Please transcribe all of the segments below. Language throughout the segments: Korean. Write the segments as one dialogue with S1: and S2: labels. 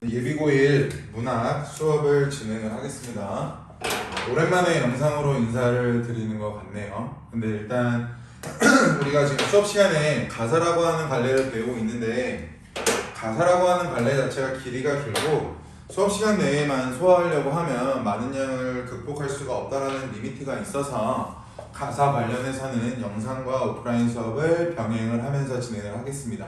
S1: 예비고1 문학 수업을 진행을 하겠습니다. 오랜만에 영상으로 인사를 드리는 것 같네요. 근데 일단 우리가 지금 수업 시간에 가사라고 하는 갈래를 배우고 있는데, 가사라고 하는 갈래 자체가 길이가 길고 수업 시간 내에만 소화하려고 하면 많은 양을 극복할 수가 없다라는 리미트가 있어서 가사 관련해서는 영상과 오프라인 수업을 병행을 하면서 진행을 하겠습니다.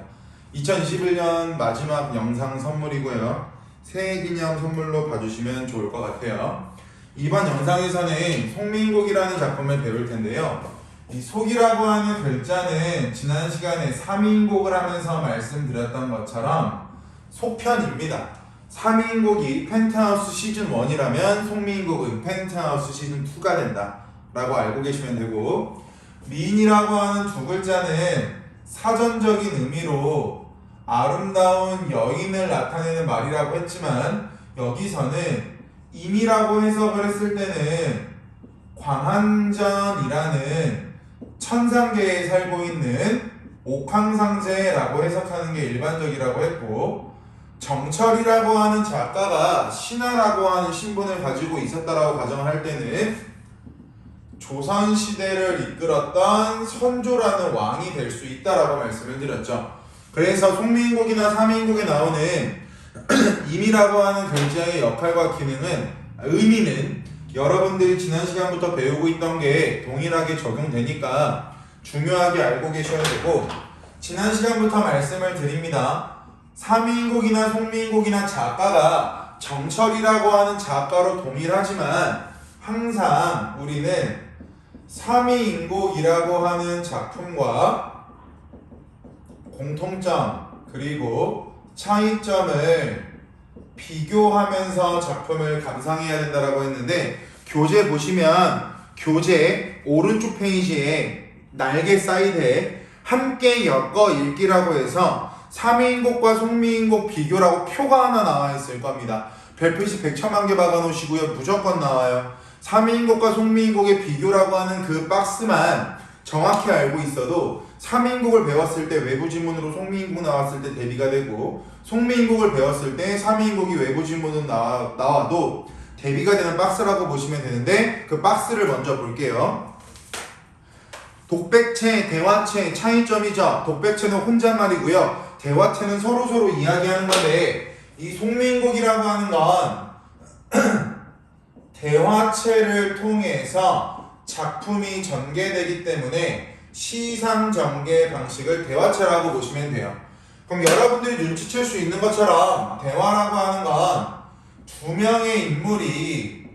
S1: 2021년 마지막 영상 선물이고요. 새해 기념 선물로 봐주시면 좋을 것 같아요. 이번 영상에서는 송민곡이라는 작품을 배울 텐데요. 이 속이라고 하는 글자는 지난 시간에 3인곡을 하면서 말씀드렸던 것처럼 속편입니다. 3인곡이 펜트하우스 시즌 1이라면 송민곡은 펜트하우스 시즌 2가 된다 라고 알고 계시면 되고, 미인이라고 하는 두 글자는 사전적인 의미로 아름다운 여인을 나타내는 말이라고 했지만, 여기서는 임이라고 해석을 했을 때는 광한전이라는 천상계에 살고 있는 옥황상제라고 해석하는 게 일반적이라고 했고, 정철이라고 하는 작가가 신하라고 하는 신분을 가지고 있었다라고 가정을 할 때는 조선시대를 이끌었던 선조라는 왕이 될 수 있다라고 말씀을 드렸죠. 그래서 송민곡이나 삼인곡에 나오는 임이라고 하는 글자의 역할과 의미는 여러분들이 지난 시간부터 배우고 있던 게 동일하게 적용되니까 중요하게 알고 계셔야 되고, 지난 시간부터 말씀을 드립니다. 삼인곡이나 송민곡이나 작가가 정철이라고 하는 작가로 동일하지만 항상 우리는 삼위인곡이라고 하는 작품과 공통점 그리고 차이점을 비교하면서 작품을 감상해야 된다라고 했는데, 교재 보시면 교재 오른쪽 페이지에 날개 사이드에 함께 엮어 읽기라고 해서 삼위인곡과 송미인곡 비교라고 표가 하나 나와 있을 겁니다. 별표시 100,000만 개 박아 놓으시고요. 무조건 나와요. 삼위인곡과 송미인곡의 비교라고 하는 그 박스만 정확히 알고 있어도 삼위인곡을 배웠을 때 외부 지문으로 송미인곡 나왔을 때 대비가 되고, 송미인곡을 배웠을 때 삼위인곡이 외부 지문으로 나와도 대비가 되는 박스라고 보시면 되는데, 그 박스를 먼저 볼게요. 독백체, 대화체 차이점이죠. 독백체는 혼잣말이고요. 대화체는 서로서로 이야기하는 건데, 이 송미인곡이라고 하는 건 대화체를 통해서 작품이 전개되기 때문에 시상 전개 방식을 대화체라고 보시면 돼요. 그럼 여러분들이 눈치챌 수 있는 것처럼 대화라고 하는 건 두 명의 인물이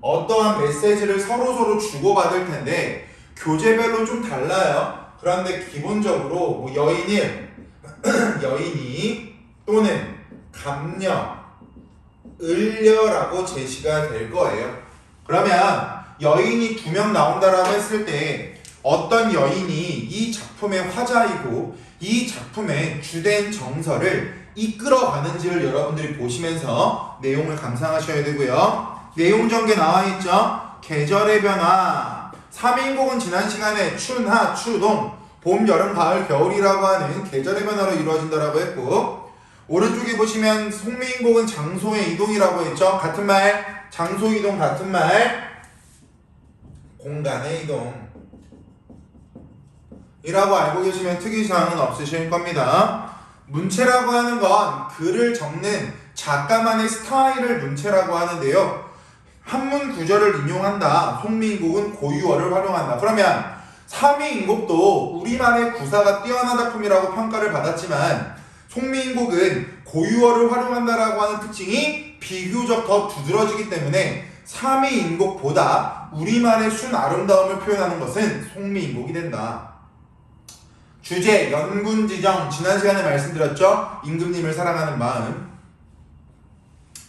S1: 어떠한 메시지를 서로서로 주고받을 텐데 교재별로 좀 달라요. 그런데 기본적으로 뭐 여인이 또는 감녀, 을녀라고 제시가 될 거예요. 그러면 여인이 2명 나온다라고 했을 때 어떤 여인이 이 작품의 화자이고 이 작품의 주된 정서를 이끌어가는지를 여러분들이 보시면서 내용을 감상하셔야 되고요. 내용 전개 나와 있죠. 계절의 변화. 3인곡은 지난 시간에 춘하, 추동, 봄, 여름, 가을, 겨울이라고 하는 계절의 변화로 이루어진다라고 했고, 오른쪽에 보시면 송미인곡은 장소의 이동이라고 했죠. 같은 말, 장소 이동 같은 말, 공간의 이동 이라고 알고 계시면 특이사항은 없으실 겁니다. 문체라고 하는 건 글을 적는 작가만의 스타일을 문체라고 하는데요. 한문 구절을 인용한다. 송미인곡은 고유어를 활용한다. 그러면 삼위인곡도 우리만의 구사가 뛰어난 작품이라고 평가를 받았지만, 송미인곡은 고유어를 활용한다라고 하는 특징이 비교적 더 두드러지기 때문에 삼위인곡보다 우리만의 순 아름다움을 표현하는 것은 송미인곡이 된다. 주제, 연군지정. 지난 시간에 말씀드렸죠. 임금님을 사랑하는 마음.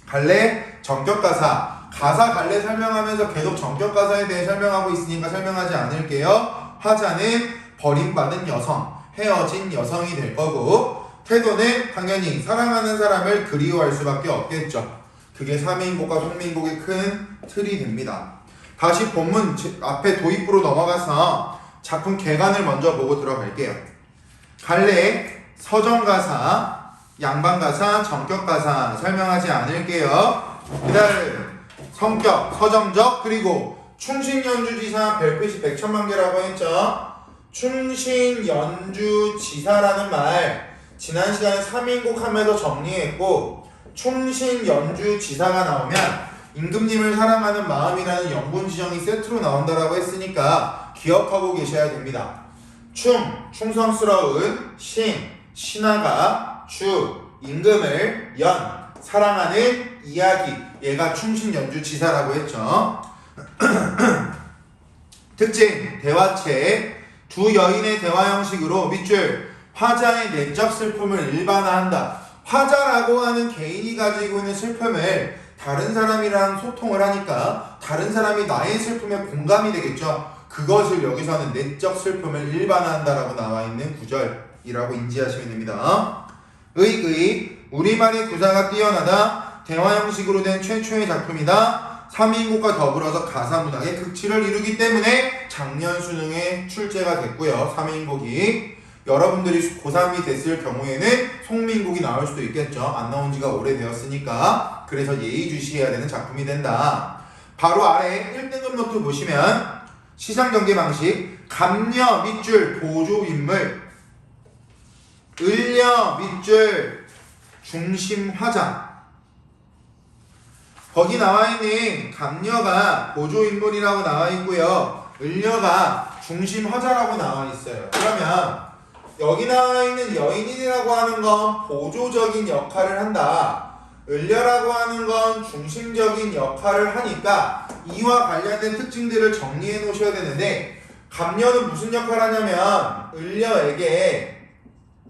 S1: 갈래, 정격가사. 가사 갈래 설명하면서 계속 정격가사에 대해 설명하고 있으니까 설명하지 않을게요. 화자는 버림받은 여성, 헤어진 여성이 될 거고, 태도는 당연히 사랑하는 사람을 그리워할 수밖에 없겠죠. 그게 삼위인곡과 송미인곡의 큰 틀이 됩니다. 다시 본문 앞에 도입부로 넘어가서 작품 개관을 먼저 보고 들어갈게요. 갈래 서정가사 양방가사, 전격가사 설명하지 않을게요. 그 다음 성격, 서정적, 그리고 충신연주지사 별빛이 백천만개라고 했죠. 충신연주지사라는 말 지난 시간에 3인국 하면서 정리했고, 충신연주지사가 나오면 임금님을 사랑하는 마음이라는 영분지정이 세트로 나온다라고 했으니까 기억하고 계셔야 됩니다. 충성스러운, 신하가, 임금을, 사랑하는 이야기, 얘가 충신연주지사라고 했죠. 특징, 대화체, 두 여인의 대화 형식으로 밑줄, 화자의 내적 슬픔을 일반화한다. 화자라고 하는 개인이 가지고 있는 슬픔을 다른 사람이랑 소통을 하니까 다른 사람이 나의 슬픔에 공감이 되겠죠. 그것을 여기서는 내적 슬픔을 일반화한다라고 나와 있는 구절이라고 인지하시면 됩니다. 우리말의 구사가 뛰어나다. 대화 형식으로 된 최초의 작품이다. 3인국과 더불어서 가사문학의 극치를 이루기 때문에 작년 수능에 출제가 됐고요. 3인국이 여러분들이 고3이 됐을 경우에는 송민국이 나올 수도 있겠죠. 안 나온 지가 오래되었으니까. 그래서 예의주시해야 되는 작품이 된다. 바로 아래 1등급 노트 보시면 시상경계 방식, 감녀 밑줄 보조인물, 을녀 밑줄 중심 화장. 거기 나와 있는 감녀가 보조인물이라고 나와 있고요. 을녀가 중심 화자라고 나와 있어요. 그러면 여기 나와 있는 여인이라고 하는 건 보조적인 역할을 한다. 을녀라고 하는 건 중심적인 역할을 하니까 이와 관련된 특징들을 정리해 놓으셔야 되는데, 감녀는 무슨 역할을 하냐면 을녀에게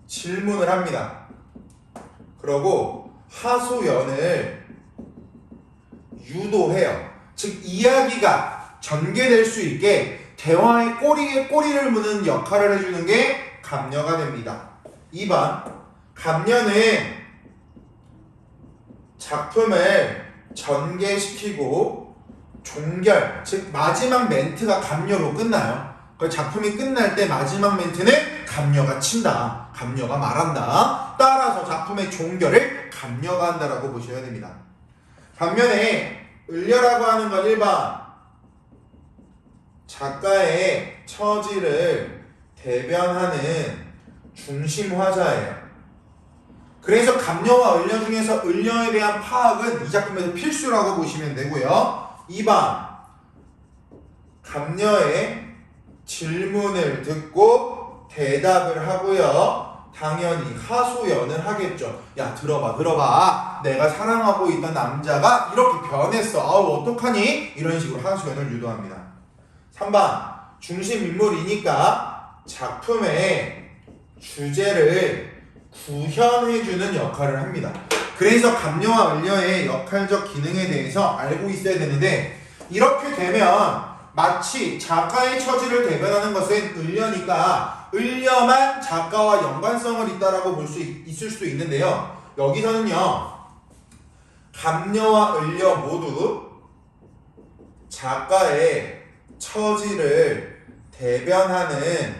S1: 질문을 합니다. 그러고 하소연을 유도해요. 즉 이야기가 전개될 수 있게 대화의 꼬리에 꼬리를 무는 역할을 해주는 게 감녀가 됩니다. 2번, 감녀는 작품을 전개시키고 종결, 즉 마지막 멘트가 감녀로 끝나요. 그 작품이 끝날 때 마지막 멘트는 감녀가 친다, 감녀가 말한다. 따라서 작품의 종결을 감녀가 한다라고 보셔야 됩니다. 반면에 을녀라고 하는 건 1번, 작가의 처지를 대변하는 중심 화자예요. 그래서 감녀와 을녀 중에서 을녀에 대한 파악은 이 작품에서 필수라고 보시면 되고요. 2번, 감녀의 질문을 듣고 대답을 하고요. 당연히 하소연을 하겠죠. 야, 들어봐. 내가 사랑하고 있던 남자가 이렇게 변했어. 아우, 어떡하니? 이런 식으로 하소연을 유도합니다. 3번, 중심 인물이니까 작품의 주제를 구현해주는 역할을 합니다. 그래서 감녀와 을녀의 역할적 기능에 대해서 알고 있어야 되는데, 이렇게 되면 마치 작가의 처지를 대변하는 것은 을녀니까 을녀만 작가와 연관성을 있다라고 볼 수 있을 수도 있는데요. 여기서는요, 감녀와 을녀 모두 작가의 처지를 대변하는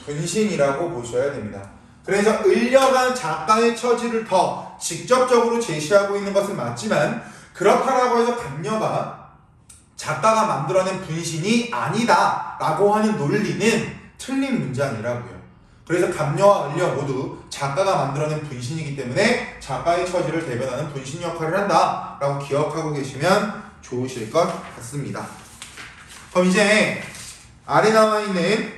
S1: 분신이라고 보셔야 됩니다. 그래서 을녀가 작가의 처지를 더 직접적으로 제시하고 있는 것은 맞지만, 그렇다라고 해서 감녀가 작가가 만들어낸 분신이 아니다 라고 하는 논리는 틀린 문장이라고요. 그래서 감녀와 을녀 모두 작가가 만들어낸 분신이기 때문에 작가의 처지를 대변하는 분신 역할을 한다 라고 기억하고 계시면 좋으실 것 같습니다. 그럼 이제 아래 나와 있는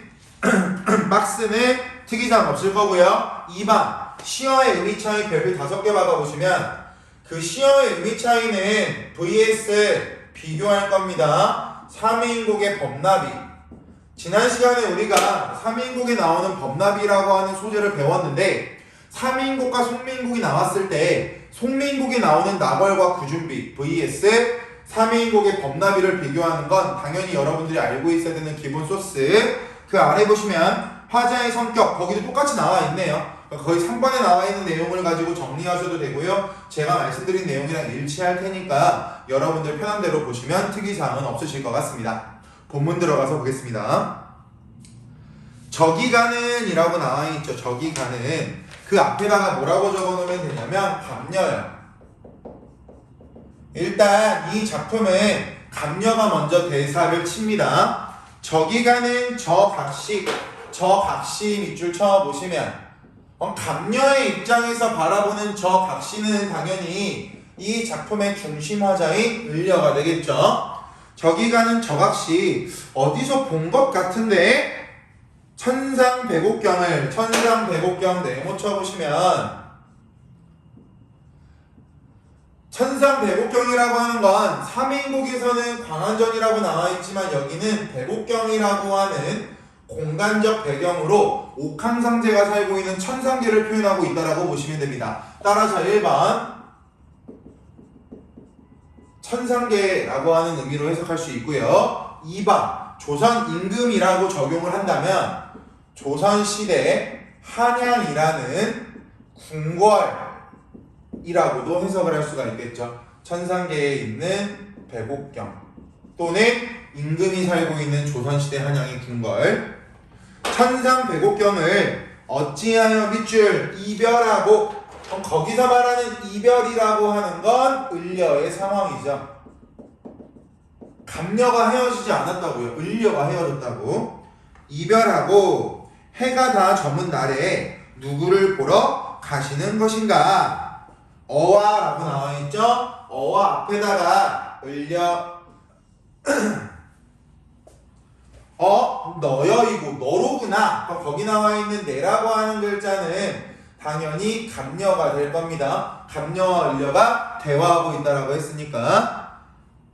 S1: 박스는 특이사항 없을 거고요. 2번, 시어의 의미 차이 별표 5개 받아보시면 그 시어의 의미 차이는 vs 비교할 겁니다. 3인국의 법나비. 지난 시간에 우리가 3인국에 나오는 법나비라고 하는 소재를 배웠는데, 3인국과 송민국이 나왔을 때 송민국이 나오는 나벌과 구준비 vs 3인국의 법나비를 비교하는 건 당연히 여러분들이 알고 있어야 되는 기본 소스. 그 아래 보시면 화자의 성격, 거기도 똑같이 나와 있네요. 거의 3번에 나와 있는 내용을 가지고 정리하셔도 되고요. 제가 말씀드린 내용이랑 일치할 테니까 여러분들 편한 대로 보시면 특이사항은 없으실 것 같습니다. 본문 들어가서 보겠습니다. 저기 가는 이라고 나와 있죠. 저기 가는. 그 앞에다가 뭐라고 적어놓으면 되냐면 감녀예요. 일단 이 작품은 감녀가 먼저 대사를 칩니다. 저기 가는 저 각시 밑줄 쳐보시면 감녀의 입장에서 바라보는 저 각시는 당연히 이 작품의 중심 화자인 을려가 되겠죠. 저기 가는 저 각시 어디서 본 것 같은데 천상배곡경 네모 쳐보시면 천상배곡경이라고 하는 건 3인국에서는 광안전이라고 나와있지만 여기는 배곡경이라고 하는 공간적 배경으로 옥황상제가 살고 있는 천상계를 표현하고 있다고 보시면 됩니다. 따라서 1번 천상계라고 하는 의미로 해석할 수 있고요. 2번 조선 임금이라고 적용을 한다면 조선시대 한양이라는 궁궐이라고도 해석을 할 수가 있겠죠. 천상계에 있는 배곡경 또는 임금이 살고 있는 조선시대 한양의 궁궐. 천상배곡경을 어찌하여 밑줄 이별하고 거기서 말하는 이별이라고 하는 건 을려의 상황이죠. 감녀가 헤어지지 않았다고요. 을려가 헤어졌다고. 이별하고 해가 다 저문 날에 누구를 보러 가시는 것인가? 어와라고 나와있죠. 어와 앞에다가 을려 너여이고 너로구나. 거기 나와있는 내라고 하는 글자는 당연히 감녀가 될 겁니다. 감녀와 을려가 대화하고 있다라고 했으니까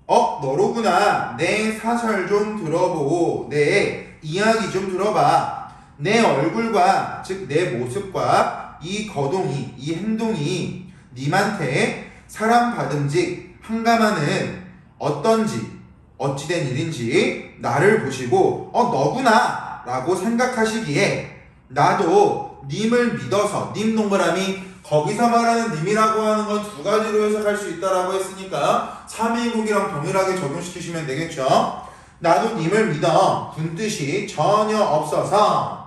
S1: 너로구나. 내 사설 좀 들어보고 내 이야기 좀 들어봐. 내 얼굴과 즉 내 모습과 이 거동이 이 행동이 님한테 사람 받음직 한가마는 어떤지 어찌된 일인지 나를 보시고 너구나 라고 생각하시기에 나도 님을 믿어서 님 동그라미 거기서 말하는 님이라고 하는 건 두 가지로 해석할 수 있다라고 했으니까 3인국이랑 동일하게 적용시키시면 되겠죠. 나도 님을 믿어 군 뜻이 전혀 없어서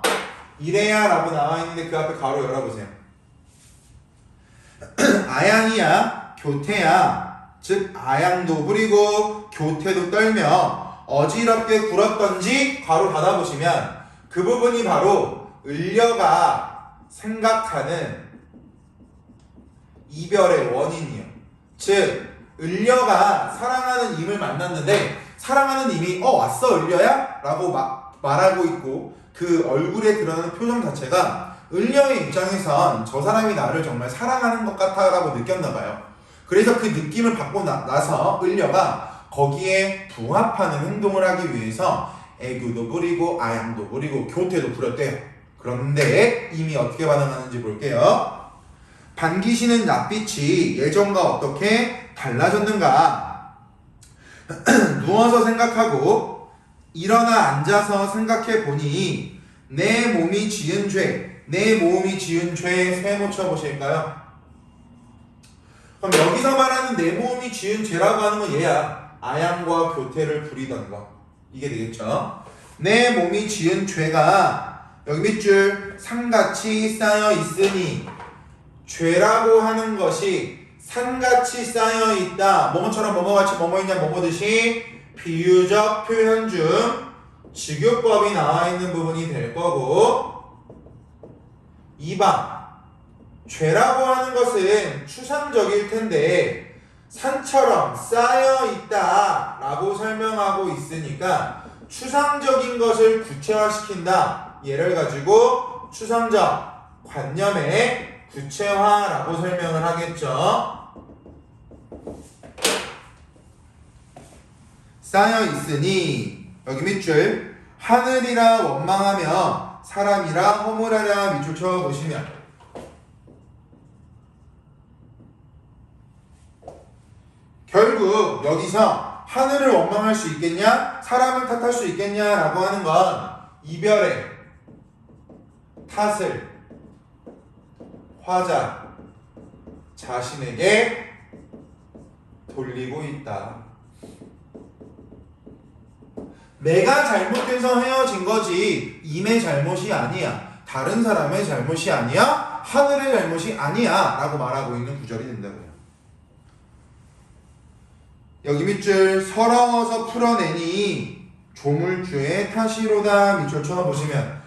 S1: 이래야 라고 나와있는데 그 앞에 가로 열어보세요. 아양이야 교태야 즉 아양도 부리고 교태도 떨며 어지럽게 굴었던지 가로 닫아보시면 그 부분이 바로 을려가 생각하는 이별의 원인이요. 즉 을려가 사랑하는 임을 만났는데 사랑하는 임이 왔어 을려야? 라고 말하고 있고 그 얼굴에 드러나는 표정 자체가 을려의 입장에선 저 사람이 나를 정말 사랑하는 것 같아 라고 느꼈나봐요. 그래서 그 느낌을 받고 나서 을려가 거기에 부합하는 행동을 하기 위해서 애교도 부리고 아양도 부리고 교태도 부렸대요. 그런데 이미 어떻게 반응하는지 볼게요. 반기시는 낯빛이 예전과 어떻게 달라졌는가? 누워서 생각하고 일어나 앉아서 생각해 보니 내 몸이 지은 죄 세모 쳐보실까요? 그럼 여기서 말하는 내 몸이 지은 죄라고 하는 건 얘야. 아양과 교태를 부리던 거. 이게 되겠죠. 내 몸이 지은 죄가 여기 밑줄 산같이 쌓여 있으니 죄라고 하는 것이 산같이 쌓여 있다. 뭐뭐처럼 뭐뭐같이 뭐뭐 있냐 뭐뭐듯이 비유적 표현 중 직유법이 나와 있는 부분이 될 거고 2번 죄라고 하는 것은 추상적일 텐데 산처럼 쌓여 있다 라고 설명하고 있으니까 추상적인 것을 구체화시킨다. 얘를 가지고 추상적 관념의 구체화라고 설명을 하겠죠. 쌓여 있으니 여기 밑줄 하늘이라 원망하며 사람이라 허물하랴 밑줄 쳐보시면 결국 여기서 하늘을 원망할 수 있겠냐? 사람을 탓할 수 있겠냐? 라고 하는 건 이별의 탓을 화자 자신에게 돌리고 있다. 내가 잘못해서 헤어진 거지 임의 잘못이 아니야. 다른 사람의 잘못이 아니야. 하늘의 잘못이 아니야 라고 말하고 있는 구절이 된다고요. 여기 밑줄 서러워서 풀어내니 조물주의 탓이로다. 밑줄 쳐보시면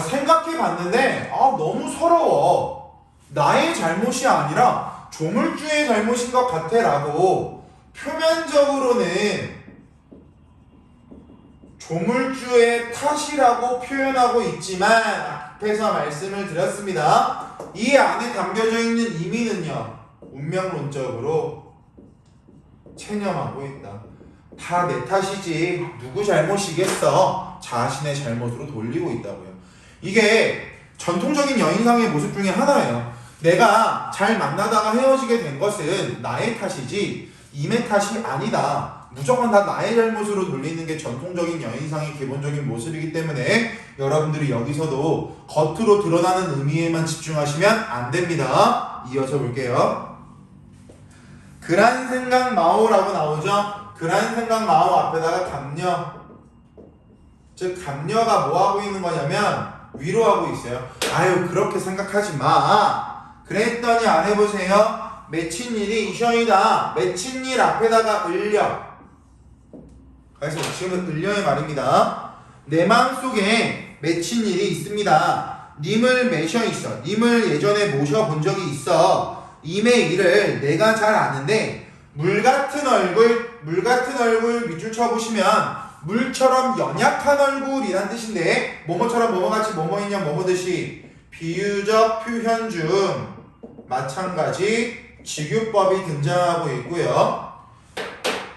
S1: 생각해 봤는데 너무 서러워. 나의 잘못이 아니라 조물주의 잘못인 것 같아 라고 표면적으로는 조물주의 탓이라고 표현하고 있지만 앞에서 말씀을 드렸습니다. 이 안에 담겨져 있는 의미는요, 운명론적으로 체념하고 있다. 다 내 탓이지 누구 잘못이겠어. 자신의 잘못으로 돌리고 있다고요. 이게 전통적인 여인상의 모습 중에 하나예요. 내가 잘 만나다가 헤어지게 된 것은 나의 탓이지 임의 탓이 아니다. 무조건 다 나의 잘못으로 돌리는 게 전통적인 여인상의 기본적인 모습이기 때문에 여러분들이 여기서도 겉으로 드러나는 의미에만 집중하시면 안 됩니다. 이어서 볼게요. 그란 생각 마오라고 나오죠. 그란 생각 마오 앞에다가 감녀, 즉 감녀가 뭐 하고 있는 거냐면 위로하고 있어요. 아유 그렇게 생각하지 마. 그랬더니 안 해보세요. 맺힌 일이 이셔이다. 맺힌 일 앞에다가 을려. 그래서 지금은 을려의 말입니다. 내 마음속에 맺힌 일이 있습니다. 님을 매셔 있어. 님을 예전에 모셔본 적이 있어. 임의 일을 내가 잘 아는데 물같은 얼굴 밑줄 쳐보시면 물처럼 연약한 얼굴이란 뜻인데 뭐뭐처럼 뭐뭐같이 뭐뭐이냐 뭐뭐듯이 비유적 표현 중 마찬가지 직유법이 등장하고 있고요.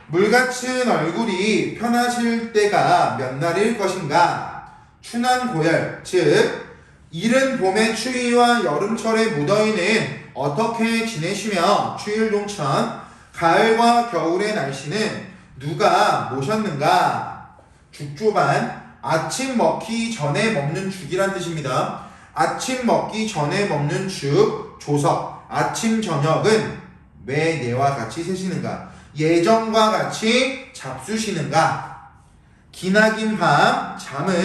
S1: 물같은 얼굴이 편하실 때가 몇 날일 것인가. 춘한 고열, 즉 이른 봄의 추위와 여름철의 무더위는 어떻게 지내시며 추일동천 가을과 겨울의 날씨는 누가 모셨는가. 죽조반 아침 먹기 전에 먹는 죽이란 뜻입니다. 아침 먹기 전에 먹는 죽, 조석, 아침 저녁은 왜 내와 같이 세시는가. 예전과 같이 잡수시는가. 기나긴 밤 잠은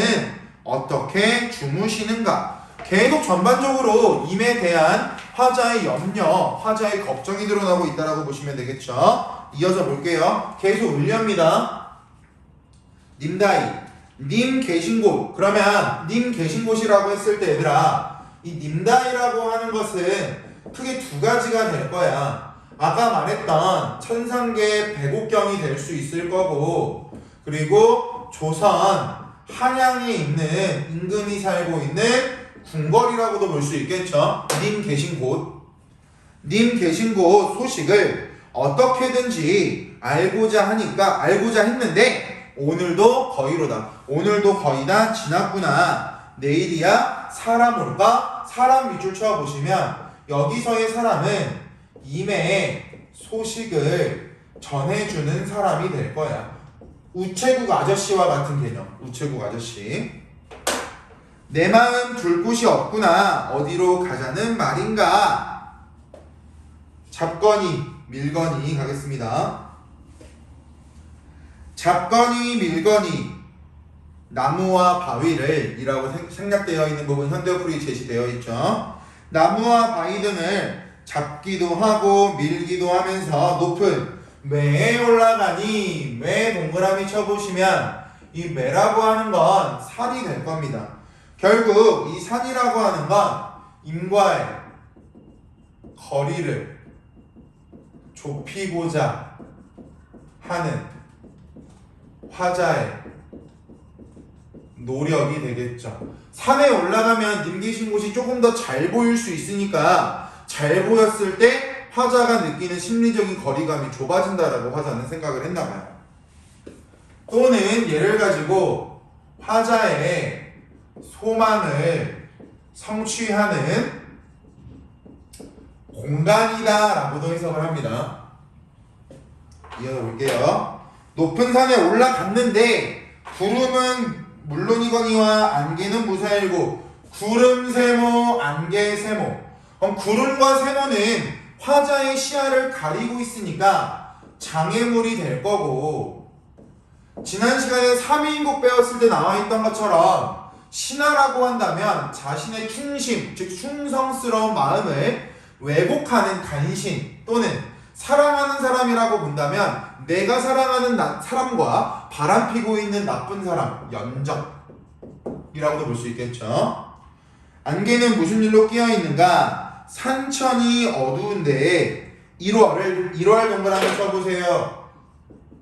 S1: 어떻게 주무시는가. 계속 전반적으로 임에 대한 화자의 염려, 화자의 걱정이 드러나고 있다라고 보시면 되겠죠. 이어서 볼게요. 계속 을려입니다. 님다이, 님 계신 곳. 그러면 님 계신 곳이라고 했을 때 얘들아, 이 님다이라고 하는 것은 크게 두 가지가 될 거야. 아까 말했던 천상계 백옥경이 될 수 있을 거고, 그리고 조선 한양에 있는 임금이 살고 있는 궁궐이라고도 볼 수 있겠죠. 님 계신 곳. 님 계신 곳 소식을 어떻게든지 알고자 했는데 오늘도 거의로다. 오늘도 거의 다 지났구나. 내일이야 사람 올까? 사람 밑줄 쳐보시면 여기서의 사람은 임의 소식을 전해주는 사람이 될 거야. 우체국 아저씨와 같은 개념. 우체국 아저씨. 내 마음 둘 곳이 없구나. 어디로 가자는 말인가. 잡거니 밀거니 가겠습니다. 잡거니 밀거니 나무와 바위를 이라고 생략되어 있는 부분 현대어플이 제시되어 있죠. 나무와 바위 등을 잡기도 하고 밀기도 하면서 높은 매에 올라가니. 매 동그라미 쳐보시면 이 매라고 하는 건 산이 될 겁니다. 결국 이 산이라고 하는 건 임과의 거리를 좁히고자 하는 화자의 노력이 되겠죠. 산에 올라가면 님 계신 곳이 조금 더 잘 보일 수 있으니까 잘 보였을 때 화자가 느끼는 심리적인 거리감이 좁아진다라고 화자는 생각을 했나봐요. 또는 예를 가지고 화자의 소망을 성취하는 공간이다 라고도 해석을 합니다. 이어서 볼게요. 높은 산에 올라갔는데 구름은 물론이거니와 안개는 무사일고. 구름 세모, 안개 세모. 그럼 구름과 세모는 화자의 시야를 가리고 있으니까 장애물이 될 거고, 지난 시간에 3위인국 배웠을 때 나와 있던 것처럼 신하라고 한다면 자신의 충심, 즉 충성스러운 마음을 왜곡하는 간신 또는 사랑하는 사람이라고 본다면 내가 사랑하는 사람과 바람피고 있는 나쁜 사람, 연적이라고도 볼 수 있겠죠. 안개는 무슨 일로 끼어있는가? 산천이 어두운데 1월 동그라미 쳐보세요.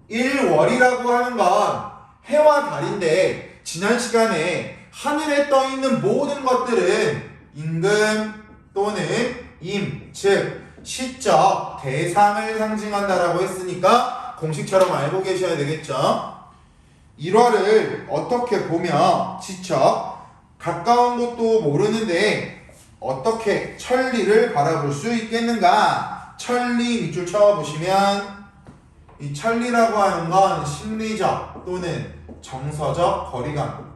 S1: 1월이라고 하는 건 해와 달인데 지난 시간에 하늘에 떠있는 모든 것들은 임금 또는 임, 즉 시적 대상을 상징한다라고 했으니까 공식처럼 알고 계셔야 되겠죠. 1월을 어떻게 보며 지적 가까운 곳도 모르는데 어떻게 천리를 바라볼 수 있겠는가? 천리 밑줄 쳐보시면 이 천리라고 하는 건 심리적 또는 정서적 거리감,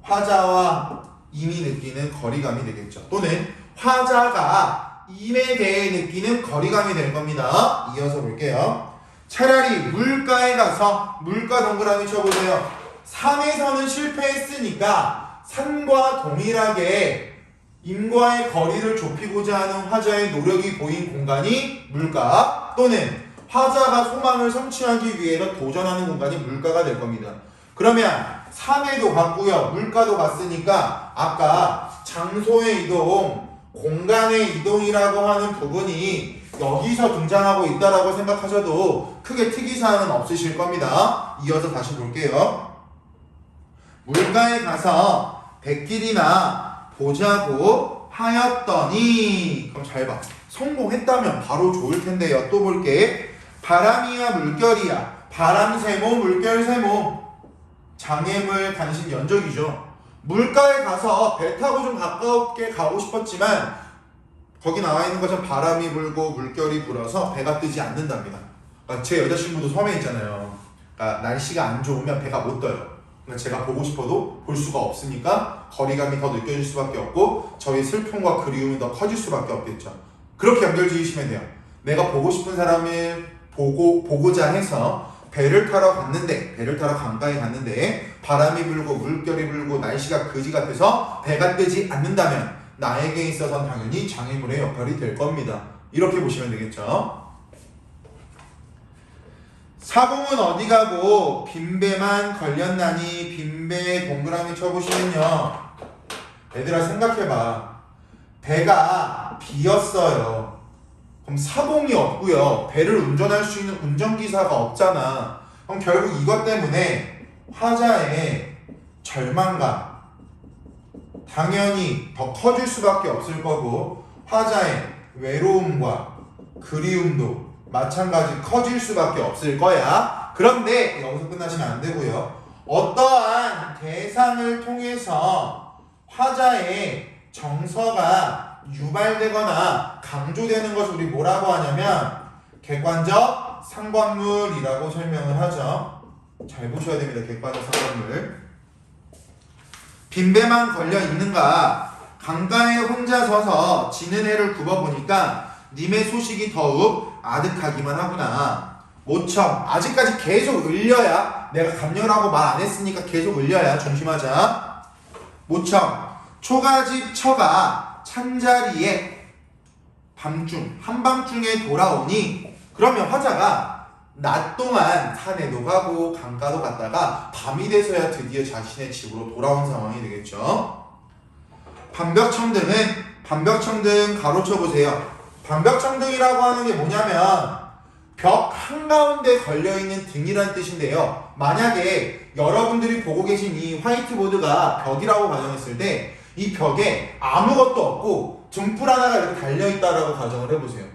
S1: 화자와 임이 느끼는 거리감이 되겠죠. 또는 화자가 임에 대해 느끼는 거리감이 될 겁니다. 이어서 볼게요. 차라리 물가에 가서 물가 동그라미 쳐보세요. 산에서는 실패했으니까 산과 동일하게 임과의 거리를 좁히고자 하는 화자의 노력이 보인 공간이 물가, 또는 화자가 소망을 성취하기 위해서 도전하는 공간이 물가가 될 겁니다. 그러면 산에도 갔고요, 물가도 갔으니까 아까 장소의 이동, 공간의 이동이라고 하는 부분이 여기서 등장하고 있다라고 생각하셔도 크게 특이사항은 없으실 겁니다. 이어서 다시 볼게요. 물가에 가서 백길이나 보자고 하였더니, 그럼 잘 봐. 성공했다면 바로 좋을 텐데요. 또 볼게. 바람이야 물결이야. 바람세모 물결세모. 장애물 간신 연적이죠. 물가에 가서 배 타고 좀 가깝게 가고 싶었지만 거기 나와 있는 것처럼 바람이 불고 물결이 불어서 배가 뜨지 않는답니다. 그러니까 제 여자친구도 섬에 있잖아요. 그러니까 날씨가 안 좋으면 배가 못 떠요. 그러니까 제가 보고 싶어도 볼 수가 없으니까 거리감이 더 느껴질 수밖에 없고 저희 슬픔과 그리움이 더 커질 수밖에 없겠죠. 그렇게 연결 지으시면 돼요. 내가 보고 싶은 사람을 보고자 해서 배를 타러 강가에 갔는데 바람이 불고 물결이 불고 날씨가 그지 같아서 배가 뜨지 않는다면 나에게 있어서는 당연히 장애물의 역할이 될 겁니다. 이렇게 보시면 되겠죠. 사공은 어디 가고 빈배만 걸렸나니. 빈배 동그라미 쳐보시면요. 얘들아 생각해봐. 배가 비었어요. 그럼 사공이 없고요, 배를 운전할 수 있는 운전기사가 없잖아. 그럼 결국 이것 때문에 화자의 절망감 당연히 더 커질 수밖에 없을 거고 화자의 외로움과 그리움도 마찬가지 커질 수밖에 없을 거야. 그런데 여기서 끝나시면 안 되고요. 어떠한 대상을 통해서 화자의 정서가 유발되거나 강조되는 것을 우리 뭐라고 하냐면 객관적 상관물이라고 설명을 하죠. 잘 보셔야 됩니다. 객관적 상관물. 빈배만 걸려 있는가. 강가에 혼자 서서 지는 해를 굽어보니까 님의 소식이 더욱 아득하기만 하구나. 모청, 아직까지 계속 을려야, 내가 감열하고 말 안 했으니까 계속 을려야 조심하자. 모청, 초가집 처가 찬자리에 밤중, 한밤중에 돌아오니. 그러면 화자가 낮 동안 산에도 가고 강가도 갔다가 밤이 돼서야 드디어 자신의 집으로 돌아온 상황이 되겠죠. 반벽청등 가로쳐 보세요. 반벽청등이라고 하는 게 뭐냐면 벽 한가운데 걸려있는 등이란 뜻인데요. 만약에 여러분들이 보고 계신 이 화이트보드가 벽이라고 가정했을 때 이 벽에 아무것도 없고 등불 하나가 이렇게 달려있다라고 가정을 해보세요.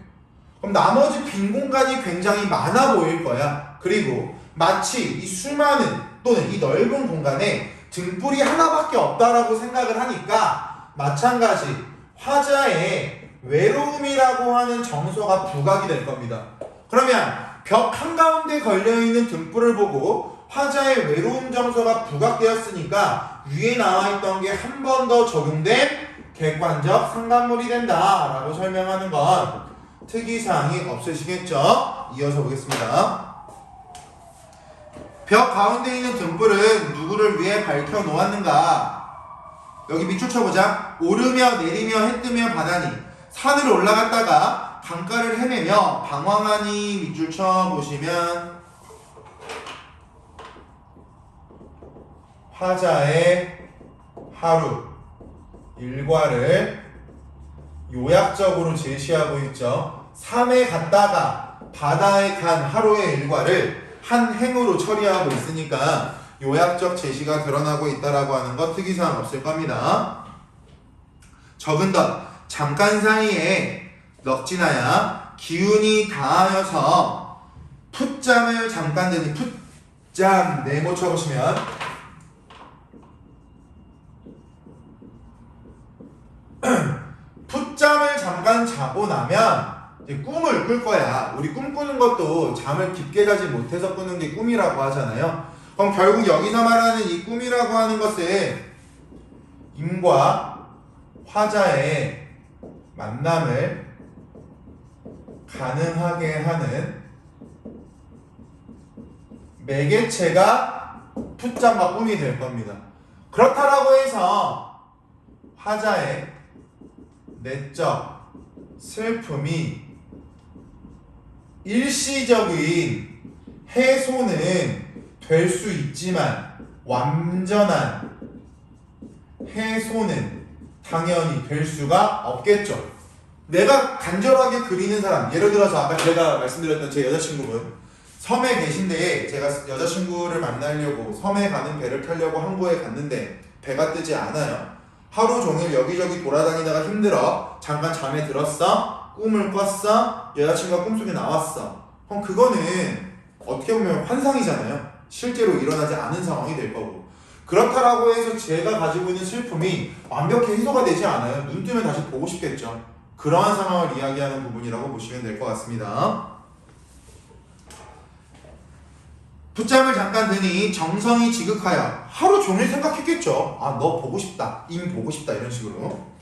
S1: 그럼 나머지 빈 공간이 굉장히 많아 보일 거야. 그리고 마치 이 수많은 또는 이 넓은 공간에 등불이 하나밖에 없다라고 생각을 하니까 마찬가지 화자의 외로움이라고 하는 정서가 부각이 될 겁니다. 그러면 벽 한가운데 걸려있는 등불을 보고 화자의 외로움 정서가 부각되었으니까 위에 나와있던 게 한 번 더 적용된 객관적 상관물이 된다라고 설명하는 건 특이사항이 없으시겠죠? 이어서 보겠습니다. 벽 가운데 있는 등불은 누구를 위해 밝혀 놓았는가? 여기 밑줄 쳐보자. 오르며 내리며 해 뜨며 바다니. 산을 올라갔다가 강가를 헤매며 방황하니. 밑줄 쳐보시면 화자의 하루 일과를 요약적으로 제시하고 있죠. 산에 갔다가 바다에 간 하루의 일과를 한 행으로 처리하고 있으니까 요약적 제시가 드러나고 있다라고 하는 거 특이사항 없을 겁니다. 적은 것 잠깐 사이에 넋지나야 기운이 다하여서 풋잠을 잠깐 드니. 풋잠 네모 쳐보시면 풋잠을 잠깐 자고 나면 이제 꿈을 꿀 거야. 우리 꿈꾸는 것도 잠을 깊게 자지 못해서 꾸는 게 꿈이라고 하잖아요. 그럼 결국 여기서 말하는 이 꿈이라고 하는 것은 임과 화자의 만남을 가능하게 하는 매개체가 풋잠과 꿈이 될 겁니다. 그렇다라고 해서 화자의 내적 슬픔이 일시적인 해소는 될 수 있지만 완전한 해소는 당연히 될 수가 없겠죠. 내가 간절하게 그리는 사람, 예를 들어서 아까 제가 말씀드렸던 제 여자친구분 섬에 계신데 제가 여자친구를 만나려고 섬에 가는 배를 타려고 항구에 갔는데 배가 뜨지 않아요. 하루 종일 여기저기 돌아다니다가 힘들어. 잠깐 잠에 들었어. 꿈을 꿨어. 여자친구가 꿈속에 나왔어. 그럼 그거는 어떻게 보면 환상이잖아요. 실제로 일어나지 않은 상황이 될 거고. 그렇다라고 해서 제가 가지고 있는 슬픔이 완벽히 해소가 되지 않아요. 눈 뜨면 다시 보고 싶겠죠. 그러한 상황을 이야기하는 부분이라고 보시면 될 것 같습니다. 풋잠을 잠깐 드니 정성이 지극하여. 하루 종일 생각했겠죠. 아, 너 보고 싶다. 임 보고 싶다. 이런 식으로.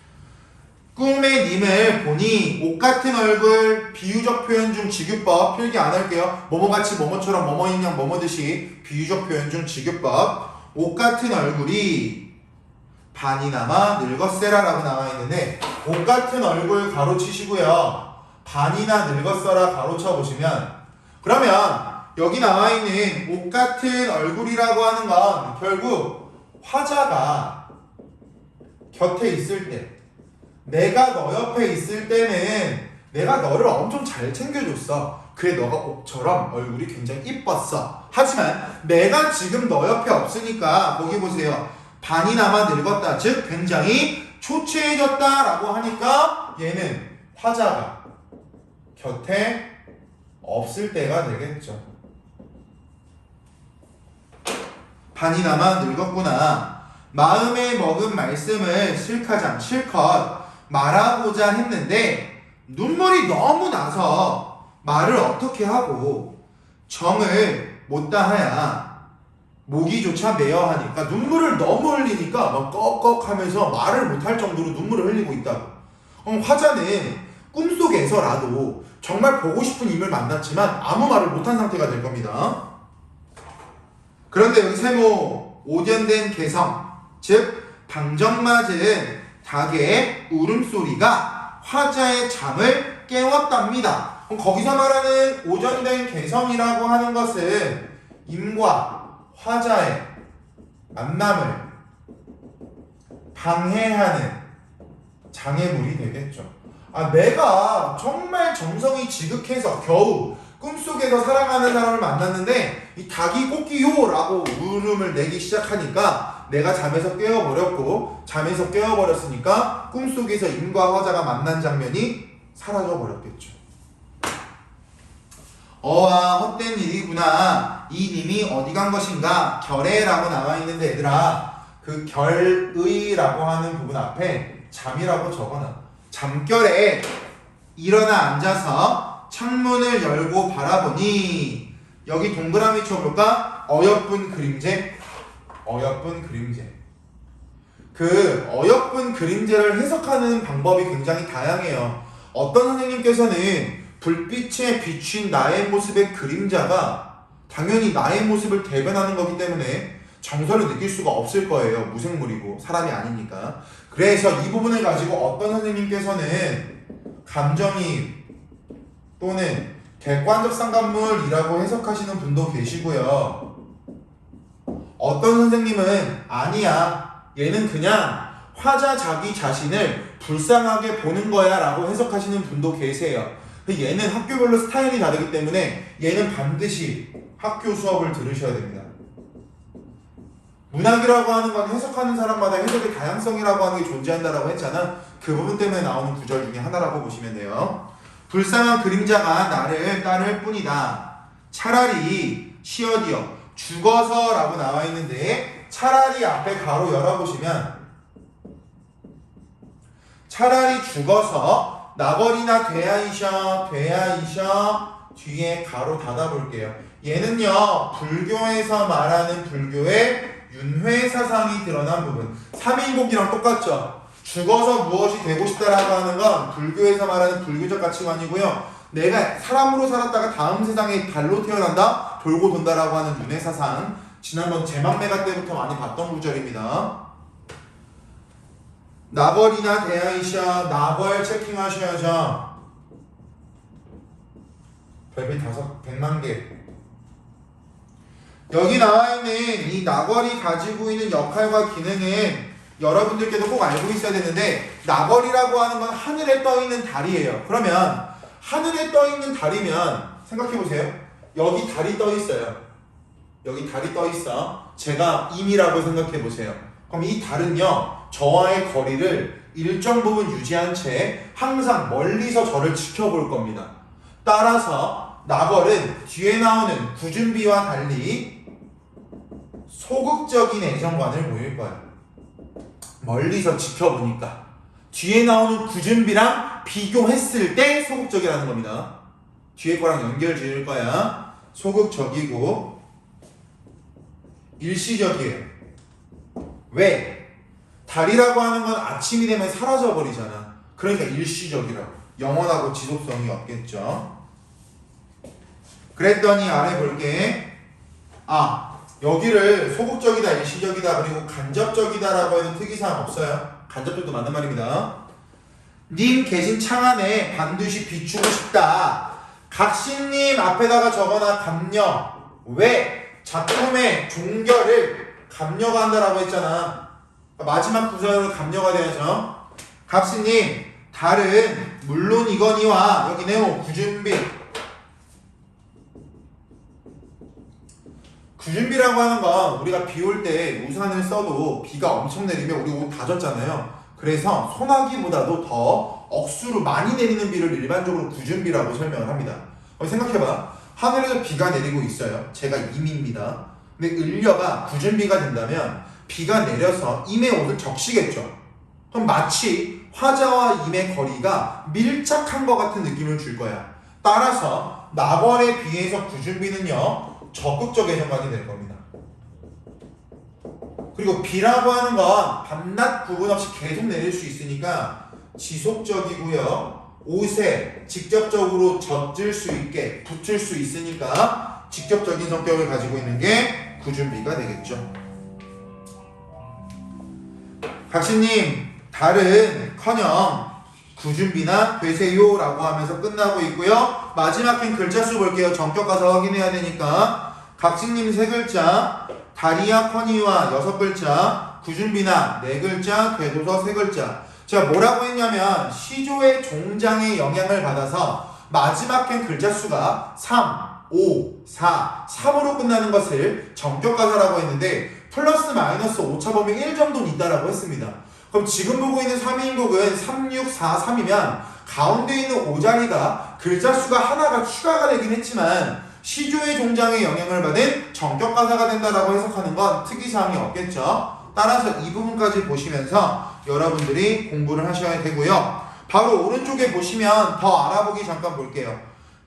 S1: 꿈의 님을 보니 옷 같은 얼굴. 비유적 표현 중 직유법. 필기 안 할게요. 뭐뭐같이 뭐뭐처럼 뭐뭐인 양 뭐뭐듯이. 비유적 표현 중 직유법. 옷 같은 얼굴이 반이나마 늙었세라 라고 나와 있는데 옷 같은 얼굴 가로치시고요. 반이나 늙었어라 가로쳐 보시면, 그러면 여기 나와 있는 옷 같은 얼굴이라고 하는 건 결국 화자가 곁에 있을 때, 내가 너 옆에 있을 때는 내가 너를 엄청 잘 챙겨줬어. 그래, 너가 옷처럼 얼굴이 굉장히 이뻤어. 하지만 내가 지금 너 옆에 없으니까 거기 보세요. 반이나마 늙었다. 즉 굉장히 초췌해졌다 라고 하니까 얘는 화자가 곁에 없을 때가 되겠죠. 반이나마 늙었구나. 마음에 먹은 말씀을 실컷 말하고자 했는데 눈물이 너무 나서 말을 어떻게 하고 정을 못 다하야 목이조차 메어하니까. 눈물을 너무 흘리니까 막 꺽꺽하면서 말을 못할 정도로 눈물을 흘리고 있다고. 화자는 꿈속에서라도 정말 보고 싶은 임을 만났지만 아무 말을 못한 상태가 될 겁니다. 그런데 여기 세모 오전된 개성, 즉 방정맞은 닭의 울음소리가 화자의 잠을 깨웠답니다. 그럼 거기서 말하는 오전된 개성이라고 하는 것은 임과 화자의 만남을 방해하는 장애물이 되겠죠. 아, 내가 정말 정성이 지극해서 겨우 꿈속에서 사랑하는 사람을 만났는데 이 닭이 꼬끼요 라고 울음을 내기 시작하니까 내가 잠에서 깨어버렸고, 잠에서 깨어버렸으니까 꿈속에서 임과 화자가 만난 장면이 사라져버렸겠죠. 어아, 헛된 일이구나. 이 님이 어디 간 것인가. 결애라고 나와 있는데 얘들아, 그 결의라고 하는 부분 앞에 잠이라고 적어놔. 잠결에 일어나 앉아서 창문을 열고 바라보니. 여기 동그라미 쳐볼까? 어여쁜 그림제. 어여쁜 그림제. 그 어여쁜 그림제를 해석하는 방법이 굉장히 다양해요. 어떤 선생님께서는 불빛에 비춘 나의 모습의 그림자가 당연히 나의 모습을 대변하는 거기 때문에 정서를 느낄 수가 없을 거예요. 무생물이고 사람이 아니니까. 그래서 이 부분을 가지고 어떤 선생님께서는 감정이입 또는 객관적 상관물이라고 해석하시는 분도 계시고요. 어떤 선생님은 아니야, 얘는 그냥 화자 자기 자신을 불쌍하게 보는 거야 라고 해석하시는 분도 계세요. 얘는 학교별로 스타일이 다르기 때문에 얘는 반드시 학교 수업을 들으셔야 됩니다. 문학이라고 하는 건 해석하는 사람마다 해석의 다양성이라고 하는 게 존재한다라고 했잖아. 그 부분 때문에 나오는 구절 중에 하나라고 보시면 돼요. 불쌍한 그림자가 나를 따를 뿐이다. 차라리 시어디어 죽어서 라고 나와 있는데 차라리 앞에 가로 열어보시면 차라리 죽어서 나버리나 돼야이셔 뒤에 가로 닫아볼게요. 얘는요 불교에서 말하는 불교의 윤회사상이 드러난 부분. 삼위인곡이랑 똑같죠. 죽어서 무엇이 되고 싶다라고 하는 건 불교에서 말하는 불교적 가치관이고요. 내가 사람으로 살았다가 다음 세상에 달로 태어난다? 돌고 돈다라고 하는 윤회사상. 지난번 제맘매가 때부터 많이 봤던 구절입니다. 나벌이나 대하이셔. 나벌 체킹하셔야죠. 별빛 100만 개. 여기 나와 있는 이 나벌이 가지고 있는 역할과 기능은 여러분들께도 꼭 알고 있어야 되는데, 나벌이라고 하는 건 하늘에 떠 있는 달이에요. 그러면 하늘에 떠 있는 달이면 생각해 보세요. 여기 달이 떠 있어요. 여기 달이 떠 있어. 제가 임이라고 생각해 보세요. 그럼 이 달은요 저와의 거리를 일정 부분 유지한 채 항상 멀리서 저를 지켜볼 겁니다. 따라서 나벌은 뒤에 나오는 구준비와 달리 소극적인 애정관을 보일 거예요. 멀리서 지켜보니까. 뒤에 나오는 구준비랑 비교했을 때 소극적이라는 겁니다. 뒤에 거랑 연결 지을 거야. 소극적이고 일시적이에요. 왜? 달이라고 하는 건 아침이 되면 사라져 버리잖아. 그러니까 일시적이라고. 영원하고 지속성이 없겠죠. 그랬더니 아래 볼게. 여기를 소극적이다, 일시적이다, 그리고 간접적이다라고 해도 특이사항 없어요. 간접적도 맞는 말입니다. 님 계신 창 안에 반드시 비추고 싶다. 각신님 앞에다가 적어놔 감녀. 왜? 작품의 종결을 감녀가 한다라고 했잖아. 마지막 구절로 감녀가 돼야죠. 각신님, 달은 물론 이거니와 여기 네모 구준비. 구준비라고 하는 건 우리가 비 올 때 우산을 써도 비가 엄청 내리면 우리 옷 다 젖잖아요. 그래서 소나기보다도 더 억수로 많이 내리는 비를 일반적으로 구준비라고 설명을 합니다. 생각해봐. 하늘에서 비가 내리고 있어요. 제가 임입니다. 근데 을려가 구준비가 된다면 비가 내려서 임의 옷을 적시겠죠. 그럼 마치 화자와 임의 거리가 밀착한 것 같은 느낌을 줄 거야. 따라서 나벌에 비해서 구준비는요 적극적 애정관이 될 겁니다. 그리고 비라고 하는 건 밤낮 구분 없이 계속 내릴 수 있으니까 지속적이고요. 옷에 직접적으로 젖을 수 있게 붙일 수 있으니까 직접적인 성격을 가지고 있는 게 구준비가 되겠죠. 각신님, 달은커녕 구준비나 되세요 라고 하면서 끝나고 있고요. 마지막 행 글자 수 볼게요. 전격 가서 확인해야 되니까. 각신님 3글자, 다리아 커니와 6글자, 구준비나 4글자, 되도서 3글자. 제가 뭐라고 했냐면 시조의 종장의 영향을 받아서 마지막 행 글자 수가 3, 5, 4, 3으로 끝나는 것을 전격가사라고 했는데 플러스 마이너스 오차범위 1 정도는 있다라고 했습니다. 그럼 지금 보고 있는 3위인곡은 3, 6, 4, 3이면 가운데 있는 5자리가 글자 수가 하나가 추가가 되긴 했지만 시조의 종장의 영향을 받은 전격가사가 된다라고 해석하는 건 특이사항이 없겠죠. 따라서 이 부분까지 보시면서 여러분들이 공부를 하셔야 되고요. 바로 오른쪽에 보시면 더 알아보기 잠깐 볼게요.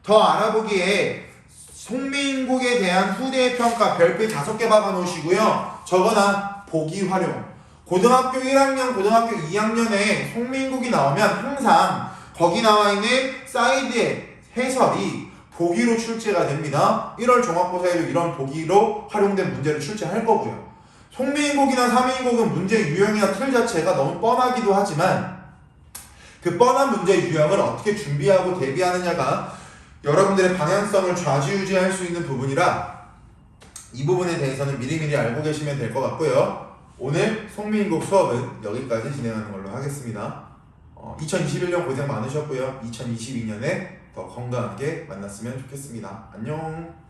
S1: 더 알아보기에 송민국에 대한 후대의 평가 별표 5개 박아 놓으시고요. 저거나 보기 활용. 고등학교 1학년, 고등학교 2학년에 송민국이 나오면 항상 거기 나와 있는 사이드의 해설이 보기로 출제가 됩니다. 1월 종합고사에도 이런 보기로 활용된 문제를 출제할 거고요. 송미인곡이나 사미인곡은 문제 유형이나 틀 자체가 너무 뻔하기도 하지만 그 뻔한 문제 유형을 어떻게 준비하고 대비하느냐가 여러분들의 방향성을 좌지우지할 수 있는 부분이라 이 부분에 대해서는 미리미리 알고 계시면 될 것 같고요. 오늘 송미인곡 수업은 여기까지 진행하는 걸로 하겠습니다. 2021년 고생 많으셨고요. 2022년에 더 건강하게 만났으면 좋겠습니다. 안녕.